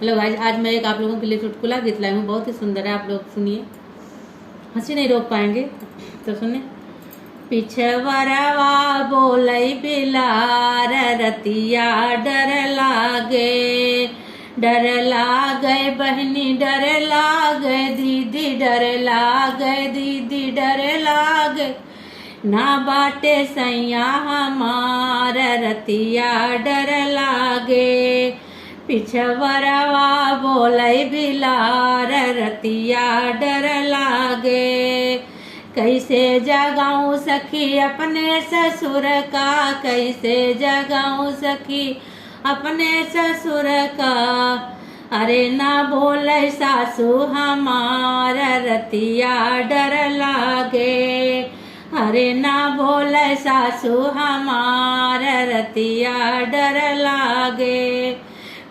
Hello guys, आज मैं एक आप लोगों के लिए चुटकुला गीत लाई हूँ। बहुत ही सुंदर है, आप लोग सुनिए। हंसी नहीं रोक पाएंगे तो सुनिए। पिछवरवा बोलई बिलार रतिया डर लागे बहनी, डर लागे दीदी, डर लागे दीदी, डर लागे ना बाटे सैया हमार रतिया डर लागे। पिछवरवा बोलई बिलार रतिया डर लागे। कैसे जगाऊं सखी अपने ससुर का, कैसे जगाऊं सखी अपने ससुर का। अरे ना बोले सासू हमार रतिया डर लागे। अरे ना बोले सासू हमार रतिया डर लागे।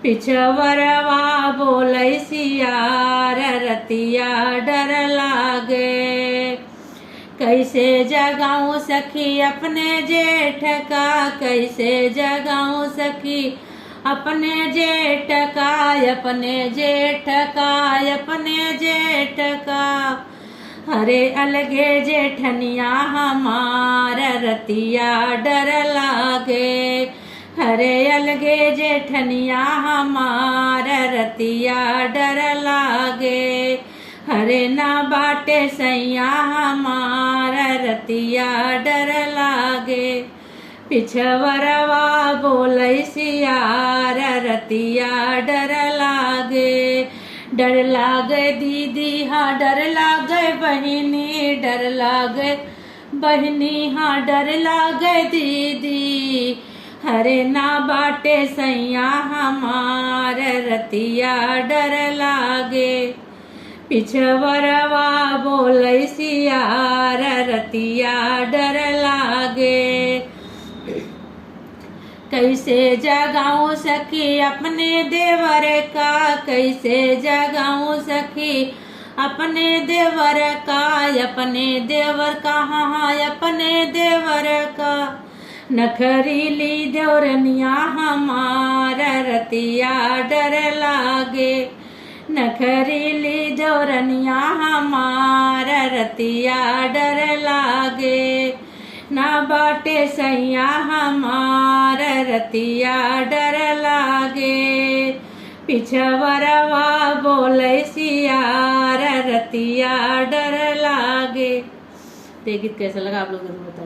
पिछवरवा बोलै सियार रतिया डर लागे। कैसे जगाऊं सखी अपने जेठ का, कैसे जगाऊं सखी अपने जेठ का, अपने जेठ का, अपने जेठ का। अरे अलगे जेठनिया हमार रतिया डर लागे। हरे अलगे जेठनिया हमार रतिया डर लागे। हरे ना बाटे सैया हमार रतिया डर लागे। पिछवरवा बोलै सियार रतिया डर लागे। डर लागे दीदी हाँ डर लागे बहिनी, डर लागे बहिनी हाँ डर लागे दीदी। हरे ना बाटे सैया हमार रतिया डर लागे। पिछवरवा बोलै सियार रतिया डर लागे। कैसे जगाऊं सखी अपने देवर का, कैसे जगाऊं सखी अपने देवर का, अपने देवर का हाँ अपने देवर का। नखरीली देवरनिया हमार रतिया डर लागे। नखरीली देवरनिया हमार रतिया डर लागे। ना बाटे सैया हमार रतिया डर लागे। पिछवरवा बोलै सियार रतिया डर लागे। तो ये गीत कैसा लगा आप लोगों को?